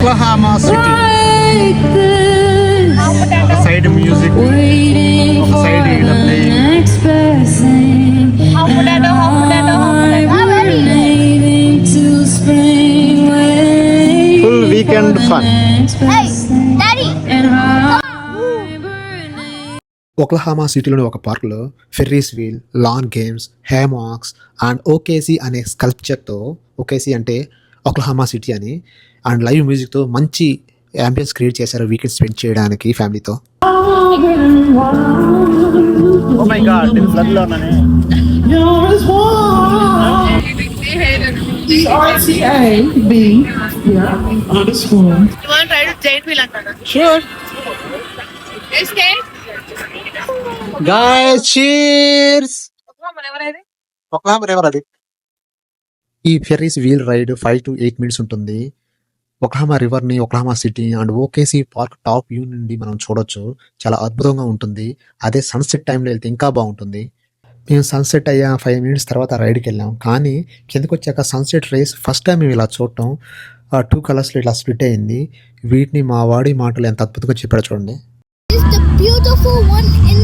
Oklahoma City. ఒక side music, ఒక side ఇలా playing. Full weekend fun. Oklahoma సిటీలోని ఒక పార్క్లో Ferris wheel, lawn games, hammocks and OKC అనే స్కల్ప్చర్తో, ఓకేసీ అంటే ఒక్లహామా సిటీ అని, అండ్ లైవ్ మ్యూజిక్తో మంచి యాంబియన్స్ క్రియేట్ చేశారు వీకెండ్ స్పెండ్ చేయడానికి ఫ్యామిలీతో. Oh my god, నేను ఫ్లడ్ లో ఉన్నానే. RTAB underscore. You want to try to giant wheel antana? Sure. Yes, Kate. Guys, cheers. Oklahoma river అది. ఈ Ferris wheel ride 5 to 8 minutes ఉంటుంది. ఒక్లహామా రివర్ని, Oklahoma City and OKC park top view నుండి మనం చూడొచ్చు. చాలా అద్భుతంగా ఉంటుంది. అదే సన్సెట్ టైంలో వెళ్తే ఇంకా బాగుంటుంది. మేము సన్సెట్ అయ్యా 5 minutes తర్వాత రైడ్కి వెళ్ళాం. కానీ కిందకి వచ్చాక సన్సెట్ రేస్ ఫస్ట్ టైం మేము ఇలా చూడటం 2 కలర్స్లో ఇట్లా స్ప్లిట్ అయింది. వీటిని మా వాడి మాటలు ఎంత అద్భుతంగా చెప్పాడు చూడండి. It's the beautiful one in